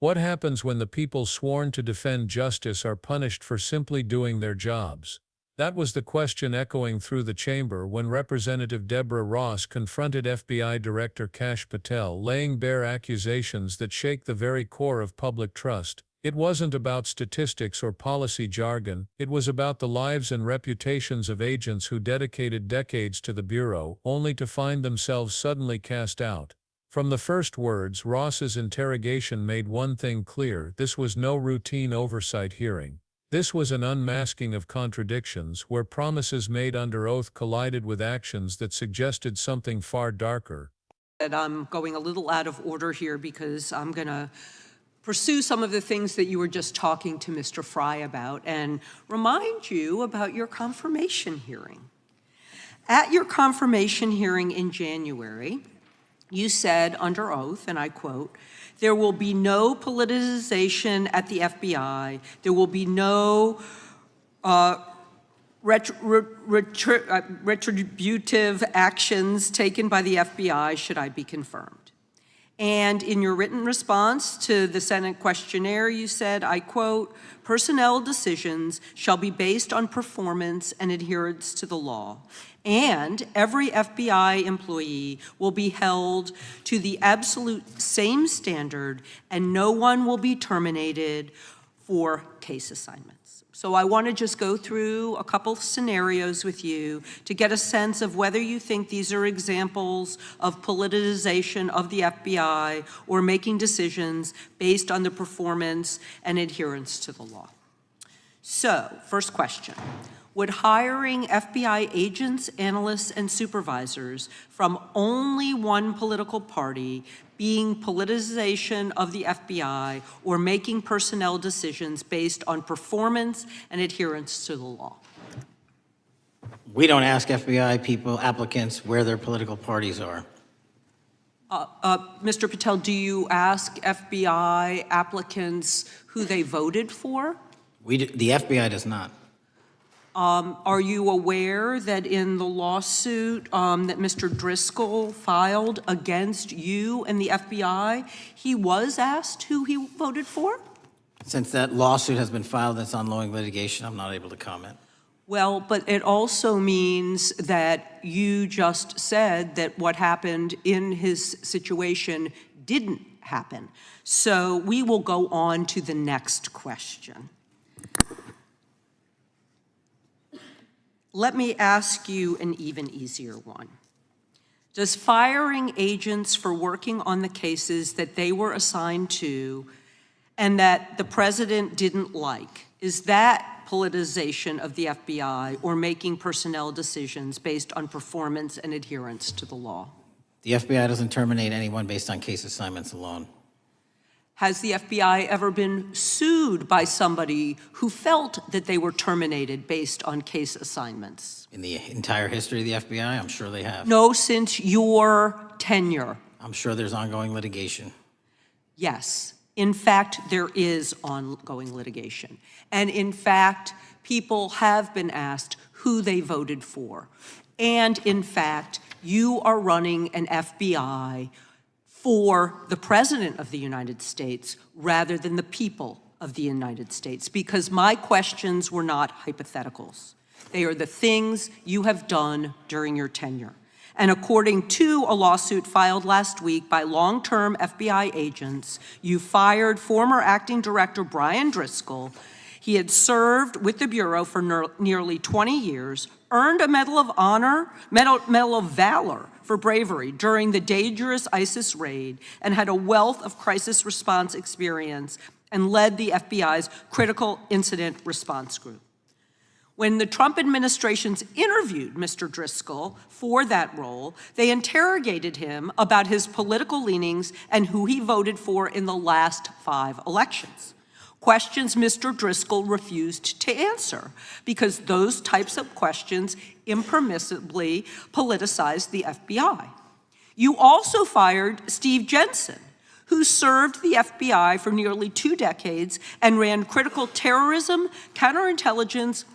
What happens when the people sworn to defend justice are punished for simply doing their jobs? That was the question echoing through the chamber when Representative Deborah Ross confronted FBI Director Kash Patel, laying bare accusations that shake the very core of public trust. It wasn't about statistics or policy jargon, it was about the lives and reputations of agents who dedicated decades to the Bureau, only to find themselves suddenly cast out. From the first words, Ross's interrogation made one thing clear: this was no routine oversight hearing. This was an unmasking of contradictions, where promises made under oath collided with actions that suggested something far darker. I'm going a little out of order here because I'm going to pursue some of the things that you were just talking to Mr. Fry about and remind you about your confirmation hearing. At your confirmation hearing in January, you said under oath, and I quote, "There will be no politicization at the FBI. There will be no retributive actions taken by the FBI should I be confirmed." And in your written response to the Senate questionnaire, you said, I quote, "Personnel decisions shall be based on performance and adherence to the law. And every FBI employee will be held to the absolute same standard, and no one will be terminated for case assignments." So I want to just go through a couple scenarios with you to get a sense of whether you think these are examples of politicization of the FBI or making decisions based on the performance and adherence to the law. So, first question. Would hiring FBI agents, analysts, and supervisors from only one political party being politicization of the FBI or making personnel decisions based on performance and adherence to the law? We don't ask FBI people, applicants, where their political parties are. Mr. Patel, do you ask FBI applicants who they voted for? The FBI does not. Are you aware that in the lawsuit that Mr. Driscoll filed against you and the FBI, he was asked who he voted for? Since that lawsuit has been filed, that's ongoing litigation, I'm not able to comment. Well, but it also means that you just said that what happened in his situation didn't happen. So we will go on to the next question. Let me ask you an even easier one. Does firing agents for working on the cases that they were assigned to and that the president didn't like, is that politicization of the FBI or making personnel decisions based on performance and adherence to the law? The FBI doesn't terminate anyone based on case assignments alone. Has the FBI ever been sued by somebody who felt that they were terminated based on case assignments? In the entire history of the FBI, I'm sure they have. No, since your tenure. I'm sure there's ongoing litigation. Yes. In fact, there is ongoing litigation. And in fact, people have been asked who they voted for. And in fact, you are running an FBI for the President of the United States rather than the people of the United States, because my questions were not hypotheticals. They are the things you have done during your tenure. And according to a lawsuit filed last week by long-term FBI agents, you fired former acting director Brian Driscoll. He had served with the Bureau for nearly 20 years, earned a Medal of Honor, Medal of Valor for bravery during the dangerous ISIS raid, and had a wealth of crisis response experience and led the FBI's critical incident response group. When the Trump administrations interviewed Mr. Driscoll for that role, they interrogated him about his political leanings and who he voted for in the last 5 elections. Questions Mr. Driscoll refused to answer because those types of questions impermissibly politicized the FBI. You also fired Steve Jensen, who served the FBI for nearly 2 decades and ran critical terrorism, counterintelligence,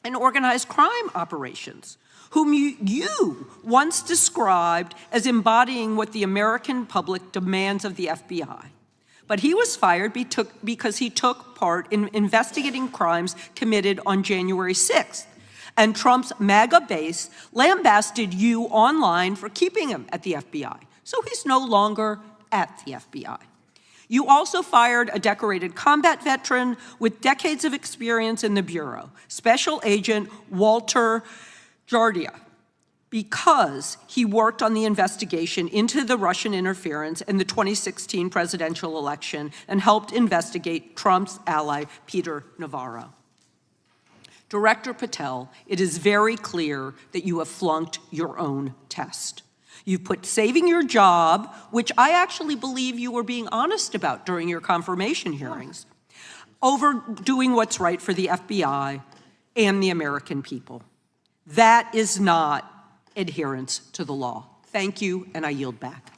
and organized crime operations, whom you once described as embodying what the American public demands of the FBI. But he was fired because he took part in investigating crimes committed on January 6th. And Trump's MAGA base lambasted you online for keeping him at the FBI. So he's no longer at the FBI. You also fired a decorated combat veteran with decades of experience in the Bureau, Special Agent Walter Jardia, because he worked on the investigation into the Russian interference in the 2016 presidential election and helped investigate Trump's ally, Peter Navarro. Director Patel, it is very clear that you have flunked your own test. You've put saving your job, which I actually believe you were being honest about during your confirmation hearings, over doing what's right for the FBI and the American people. That is not adherence to the law. Thank you, and I yield back.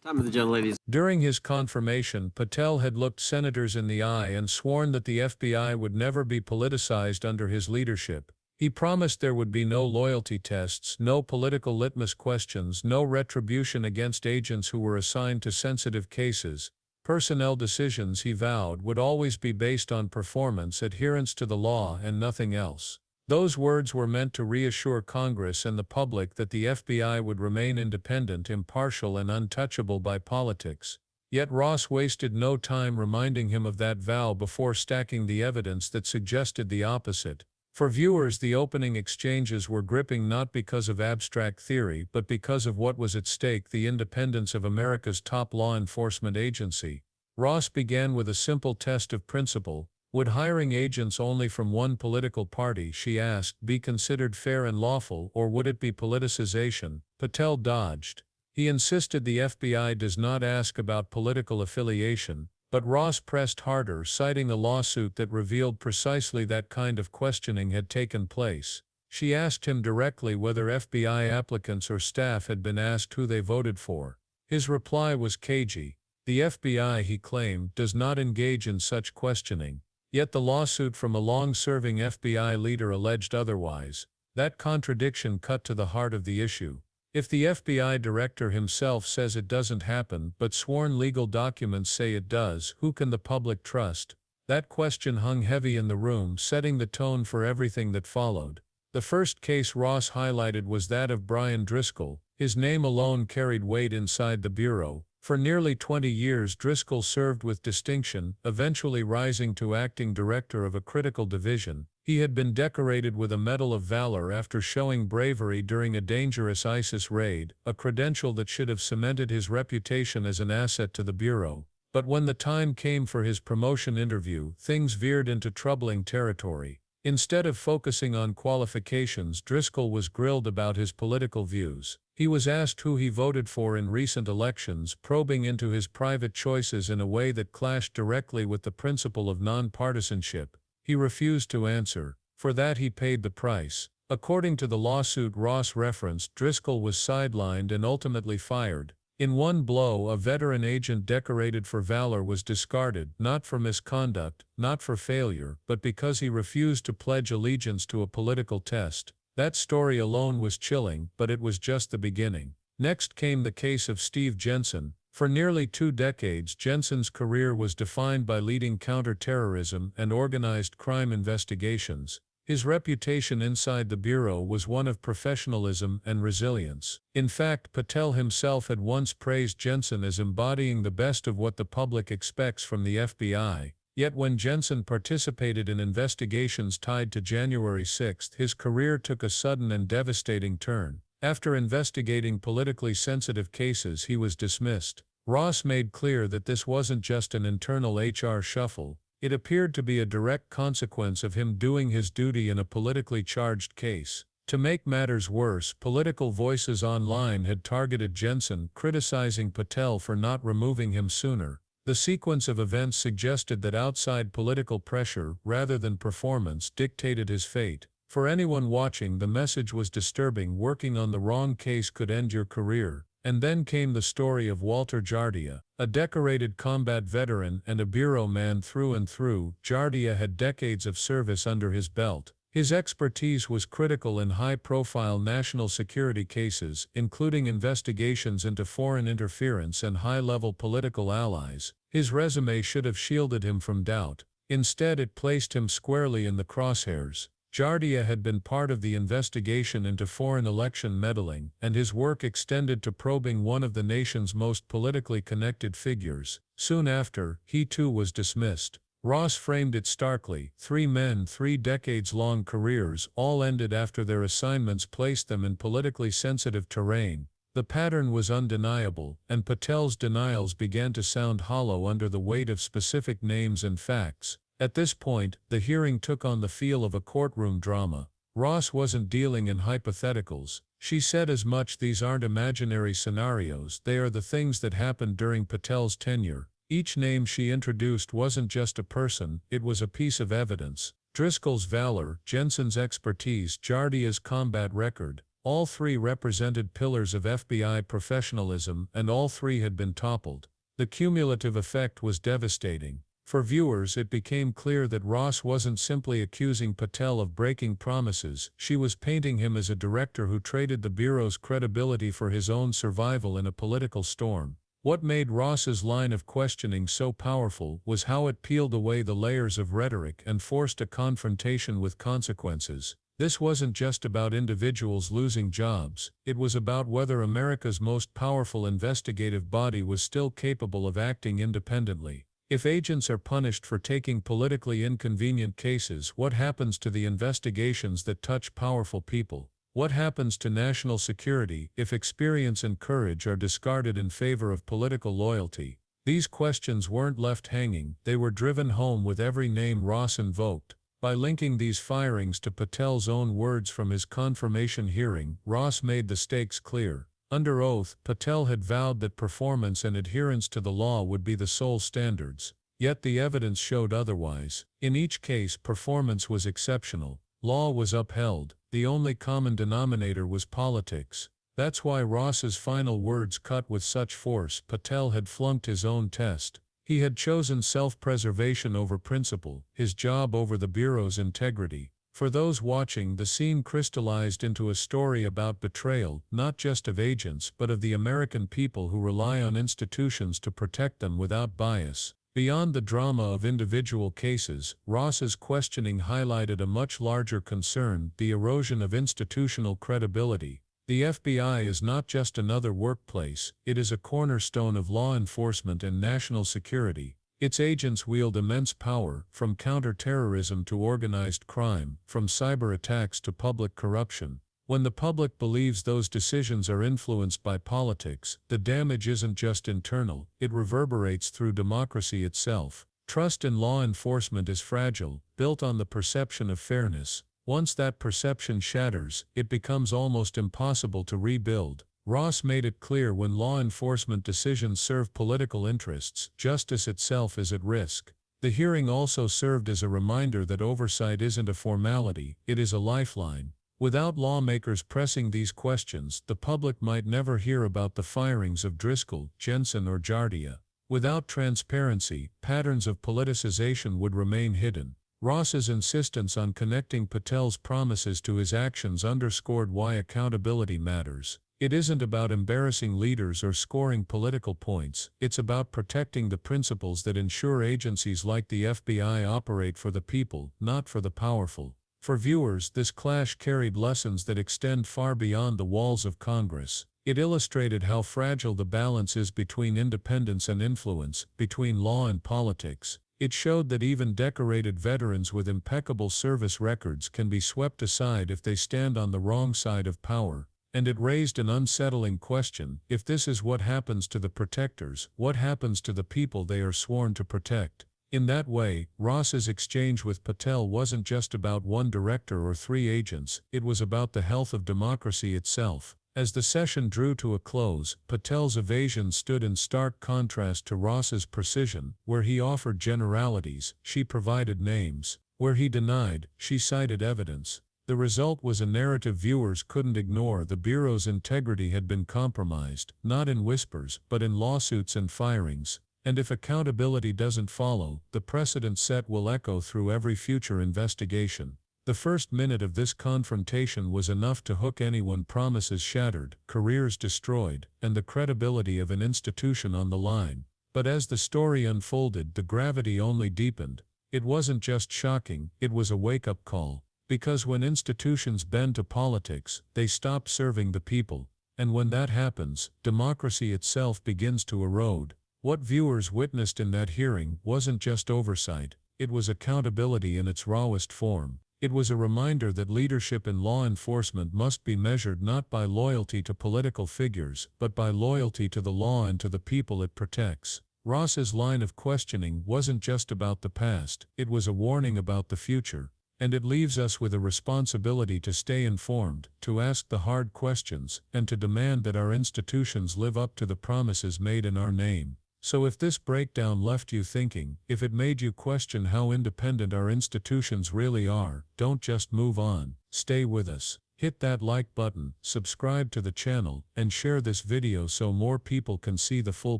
Time of the gentleladies. During his confirmation, Patel had looked senators in the eye and sworn that the FBI would never be politicized under his leadership. He promised there would be no loyalty tests, no political litmus questions, no retribution against agents who were assigned to sensitive cases. Personnel decisions, he vowed, would always be based on performance, adherence to the law, and nothing else. Those words were meant to reassure Congress and the public that the FBI would remain independent, impartial, and untouchable by politics. Yet Ross wasted no time reminding him of that vow before stacking the evidence that suggested the opposite. For viewers, the opening exchanges were gripping not because of abstract theory, but because of what was at stake: the independence of America's top law enforcement agency. Ross began with a simple test of principle. Would hiring agents only from one political party, she asked, be considered fair and lawful, or would it be politicization? Patel dodged. He insisted the FBI does not ask about political affiliation, but Ross pressed harder, citing a lawsuit that revealed precisely that kind of questioning had taken place. She asked him directly whether FBI applicants or staff had been asked who they voted for. His reply was cagey. The FBI, he claimed, does not engage in such questioning. Yet the lawsuit from a long-serving FBI leader alleged otherwise. That contradiction cut to the heart of the issue. If the FBI director himself says it doesn't happen, but sworn legal documents say it does, who can the public trust? That question hung heavy in the room, setting the tone for everything that followed. The first case Ross highlighted was that of Brian Driscoll. His name alone carried weight inside the Bureau. For nearly 20 years, Driscoll served with distinction, eventually rising to acting director of a critical division. He had been decorated with a Medal of Valor after showing bravery during a dangerous ISIS raid, a credential that should have cemented his reputation as an asset to the Bureau. But when the time came for his promotion interview, things veered into troubling territory. Instead of focusing on qualifications, Driscoll was grilled about his political views. He was asked who he voted for in recent elections, probing into his private choices in a way that clashed directly with the principle of nonpartisanship. He refused to answer. For that he paid the price. According to the lawsuit Ross referenced, Driscoll was sidelined and ultimately fired. In one blow, a veteran agent decorated for valor was discarded, not for misconduct, not for failure, but because he refused to pledge allegiance to a political test. That story alone was chilling, but it was just the beginning. Next came the case of Steve Jensen. For nearly 2 decades, Jensen's career was defined by leading counterterrorism and organized crime investigations. His reputation inside the Bureau was one of professionalism and resilience. In fact, Patel himself had once praised Jensen as embodying the best of what the public expects from the FBI. Yet when Jensen participated in investigations tied to January 6, his career took a sudden and devastating turn. After investigating politically sensitive cases, he was dismissed. Ross made clear that this wasn't just an internal HR shuffle. It appeared to be a direct consequence of him doing his duty in a politically charged case. To make matters worse, political voices online had targeted Jensen, criticizing Patel for not removing him sooner. The sequence of events suggested that outside political pressure, rather than performance, dictated his fate. For anyone watching, the message was disturbing: working on the wrong case could end your career. And then came the story of Walter Jardia, a decorated combat veteran and a Bureau man through and through. Jardia had decades of service under his belt. His expertise was critical in high-profile national security cases, including investigations into foreign interference and high-level political allies. His resume should have shielded him from doubt. Instead, it placed him squarely in the crosshairs. Jardia had been part of the investigation into foreign election meddling, and his work extended to probing one of the nation's most politically connected figures. Soon after, he too was dismissed. Ross framed it starkly: 3 men, 3 decades-long careers, all ended after their assignments placed them in politically sensitive terrain. The pattern was undeniable, and Patel's denials began to sound hollow under the weight of specific names and facts. At this point, the hearing took on the feel of a courtroom drama. Ross wasn't dealing in hypotheticals. She said as much: these aren't imaginary scenarios, they are the things that happened during Patel's tenure. Each name she introduced wasn't just a person, it was a piece of evidence. Driscoll's valor, Jensen's expertise, Jardia's combat record. All 3 represented pillars of FBI professionalism, and all 3 had been toppled. The cumulative effect was devastating. For viewers, it became clear that Ross wasn't simply accusing Patel of breaking promises, she was painting him as a director who traded the Bureau's credibility for his own survival in a political storm. What made Ross's line of questioning so powerful was how it peeled away the layers of rhetoric and forced a confrontation with consequences. This wasn't just about individuals losing jobs, it was about whether America's most powerful investigative body was still capable of acting independently. If agents are punished for taking politically inconvenient cases, what happens to the investigations that touch powerful people? What happens to national security if experience and courage are discarded in favor of political loyalty? These questions weren't left hanging, they were driven home with every name Ross invoked. By linking these firings to Patel's own words from his confirmation hearing, Ross made the stakes clear. Under oath, Patel had vowed that performance and adherence to the law would be the sole standards. Yet the evidence showed otherwise. In each case, performance was exceptional. Law was upheld. The only common denominator was politics. That's why Ross's final words cut with such force. Patel had flunked his own test. He had chosen self-preservation over principle, his job over the Bureau's integrity. For those watching, the scene crystallized into a story about betrayal, not just of agents but of the American people who rely on institutions to protect them without bias. Beyond the drama of individual cases, Ross's questioning highlighted a much larger concern: the erosion of institutional credibility. The FBI is not just another workplace, it is a cornerstone of law enforcement and national security. Its agents wield immense power, from counter-terrorism to organized crime, from cyber attacks to public corruption. When the public believes those decisions are influenced by politics, the damage isn't just internal, it reverberates through democracy itself. Trust in law enforcement is fragile, built on the perception of fairness. Once that perception shatters, it becomes almost impossible to rebuild. Ross made it clear: when law enforcement decisions serve political interests, justice itself is at risk. The hearing also served as a reminder that oversight isn't a formality, it is a lifeline. Without lawmakers pressing these questions, the public might never hear about the firings of Driscoll, Jensen, or Jardia. Without transparency, patterns of politicization would remain hidden. Ross's insistence on connecting Patel's promises to his actions underscored why accountability matters. It isn't about embarrassing leaders or scoring political points, it's about protecting the principles that ensure agencies like the FBI operate for the people, not for the powerful. For viewers, this clash carried lessons that extend far beyond the walls of Congress. It illustrated how fragile the balance is between independence and influence, between law and politics. It showed that even decorated veterans with impeccable service records can be swept aside if they stand on the wrong side of power. And it raised an unsettling question: if this is what happens to the protectors, what happens to the people they are sworn to protect? In that way, Ross's exchange with Patel wasn't just about one director or 3 agents, it was about the health of democracy itself. As the session drew to a close, Patel's evasion stood in stark contrast to Ross's precision. Where he offered generalities, she provided names. Where he denied, she cited evidence. The result was a narrative viewers couldn't ignore. The Bureau's integrity had been compromised, not in whispers, but in lawsuits and firings. And if accountability doesn't follow, the precedent set will echo through every future investigation. The first minute of this confrontation was enough to hook anyone, promises shattered, careers destroyed, and the credibility of an institution on the line. But as the story unfolded, the gravity only deepened. It wasn't just shocking, it was a wake-up call. Because when institutions bend to politics, they stop serving the people. And when that happens, democracy itself begins to erode. What viewers witnessed in that hearing wasn't just oversight, it was accountability in its rawest form. It was a reminder that leadership in law enforcement must be measured not by loyalty to political figures, but by loyalty to the law and to the people it protects. Ross's line of questioning wasn't just about the past, it was a warning about the future. And it leaves us with a responsibility to stay informed, to ask the hard questions, and to demand that our institutions live up to the promises made in our name. So if this breakdown left you thinking, if it made you question how independent our institutions really are, don't just move on, stay with us. Hit that like button, subscribe to the channel, and share this video so more people can see the full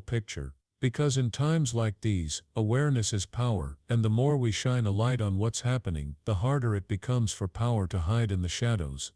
picture. Because in times like these, awareness is power, and the more we shine a light on what's happening, the harder it becomes for power to hide in the shadows.